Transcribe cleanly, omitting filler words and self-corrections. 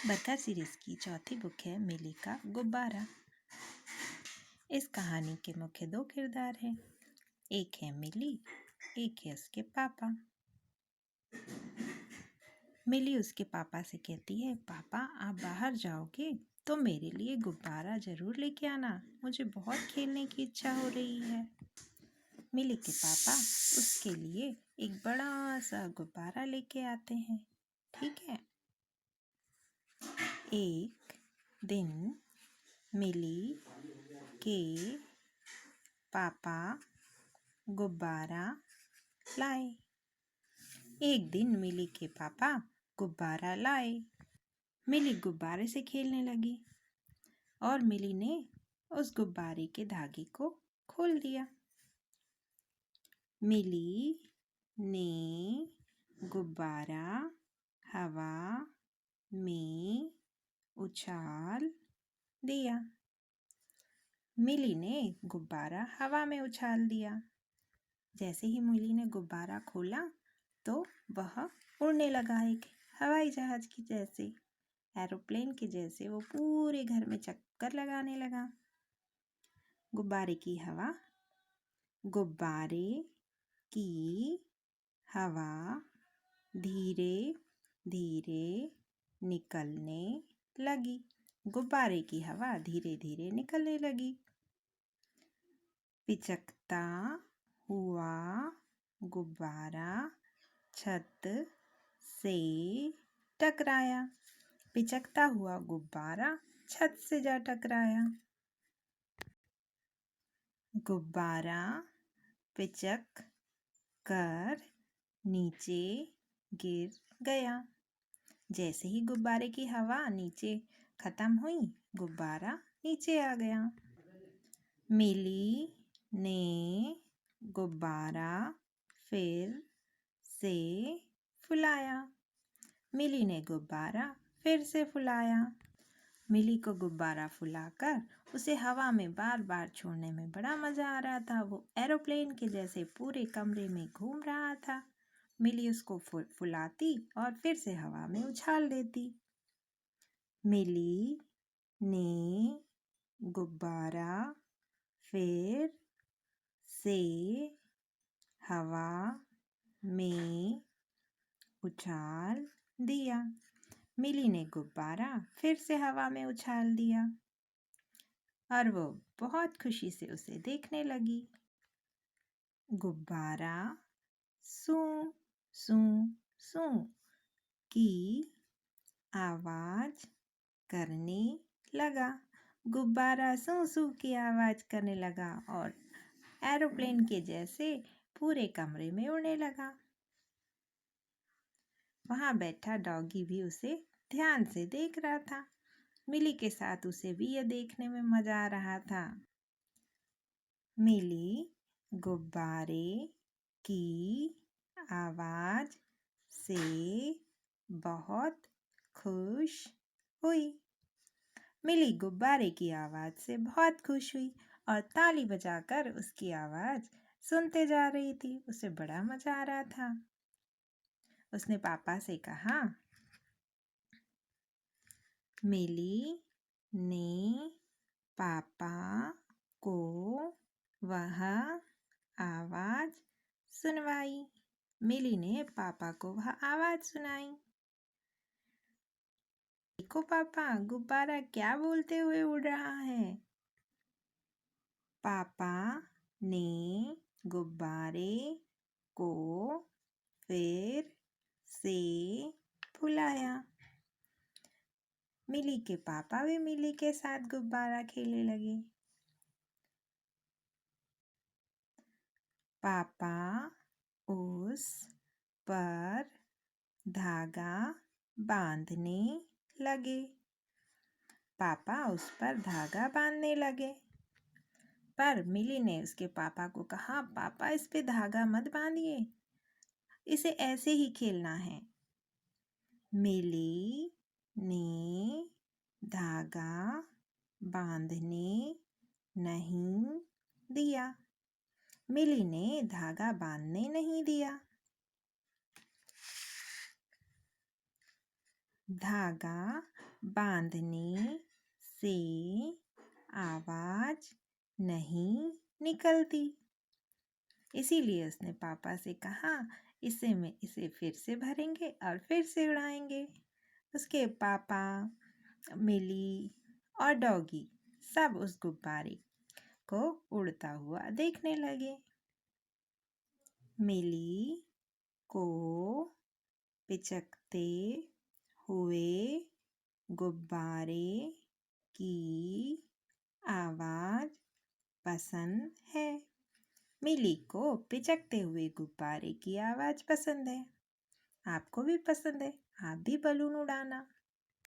बरखा series की चौथी book है मिली का गुब्बारा। इस कहानी के मुख्य दो किरदार हैं, एक है मिली, एक है उसके पापा। मिली उसके पापा से कहती है, पापा आप बाहर जाओगे तो मेरे लिए गुब्बारा जरूर लेके आना, मुझे बहुत खेलने की इच्छा हो रही है। मिली के पापा उसके लिए एक बड़ा सा गुब्बारा लेके आते हैं। ठीक है। एक दिन मिली के पापा गुब्बारा लाए। एक दिन मिली के पापा गुब्बारा लाए। मिली गुब्बारे से खेलने लगी और मिली ने उस गुब्बारे के धागे को खोल दिया। मिली ने गुब्बारा हवा में उछाल दिया। मिली ने गुब्बारा हवा में उछाल दिया। जैसे ही मिली ने गुब्बारा खोला तो वह उड़ने लगा, एक हवाई जहाज की जैसे, एरोप्लेन के जैसे वो पूरे घर में चक्कर लगाने लगा। गुब्बारे की हवा धीरे धीरे निकलने लगी। गुब्बारे की हवा धीरे धीरे निकलने लगी। पिचकता हुआ गुब्बारा छत से टकराया। पिचकता हुआ गुब्बारा छत से जा टकराया। गुब्बारा पिचक कर नीचे गिर गया। जैसे ही गुब्बारे की हवा नीचे खत्म हुई, गुब्बारा नीचे आ गया। मिली ने गुब्बारा फिर से फुलाया। मिली ने गुब्बारा फिर से फुलाया। मिली को गुब्बारा फुलाकर उसे हवा में बार बार छोड़ने में बड़ा मजा आ रहा था। वो एरोप्लेन के जैसे पूरे कमरे में घूम रहा था। मिली उसको फुलाती और फिर से हवा में उछाल देती। मिली ने गुब्बारा फिर से हवा में उछाल दिया। मिली ने गुब्बारा फिर से हवा में उछाल दिया और वो बहुत खुशी से उसे देखने लगी। गुब्बारा सू सू सू की आवाज करने लगा। गुब्बारा सू सू की आवाज करने लगा और एरोप्लेन के जैसे पूरे कमरे में उड़ने लगा। वहां बैठा डॉगी भी उसे ध्यान से देख रहा था। मिली के साथ उसे भी यह देखने में मजा आ रहा था। मिली गुब्बारे की आवाज से बहुत खुश हुई। मिली गुब्बारे की आवाज से बहुत खुश हुई और ताली बजाकर उसकी आवाज सुनते जा रही थी। उसे बड़ा मजा आ रहा था। उसने पापा से कहा, मिली ने पापा को वह आवाज सुनवाई। मिली ने पापा को वह आवाज सुनाई। देखो पापा, गुब्बारा क्या बोलते हुए उड़ रहा है। पापा ने गुब्बारे को फिर से फुलाया। मिली के पापा भी मिली के साथ गुब्बारा खेलने लगे। पापा उस पर धागा बांधने लगे। पापा उस पर धागा बांधने लगे। पर मिली ने उसके पापा को कहा, पापा इस पे धागा मत बांधिए, इसे ऐसे ही खेलना है। मिली ने धागा बांधने नहीं दिया। मिली ने धागा बांधने नहीं दिया। धागा बांधने से आवाज नहीं निकलती। इसीलिए उसने पापा से कहा, इसे फिर से भरेंगे और फिर से उड़ाएंगे। उसके पापा, मिली और डॉगी सब उस गुब्बारे को उड़ता हुआ देखने लगे। मिली को पिचकते हुए गुब्बारे की आवाज पसंद है। मिली को पिचकते हुए गुब्बारे की आवाज पसंद है। आपको भी पसंद है, आप भी बलून उड़ाना।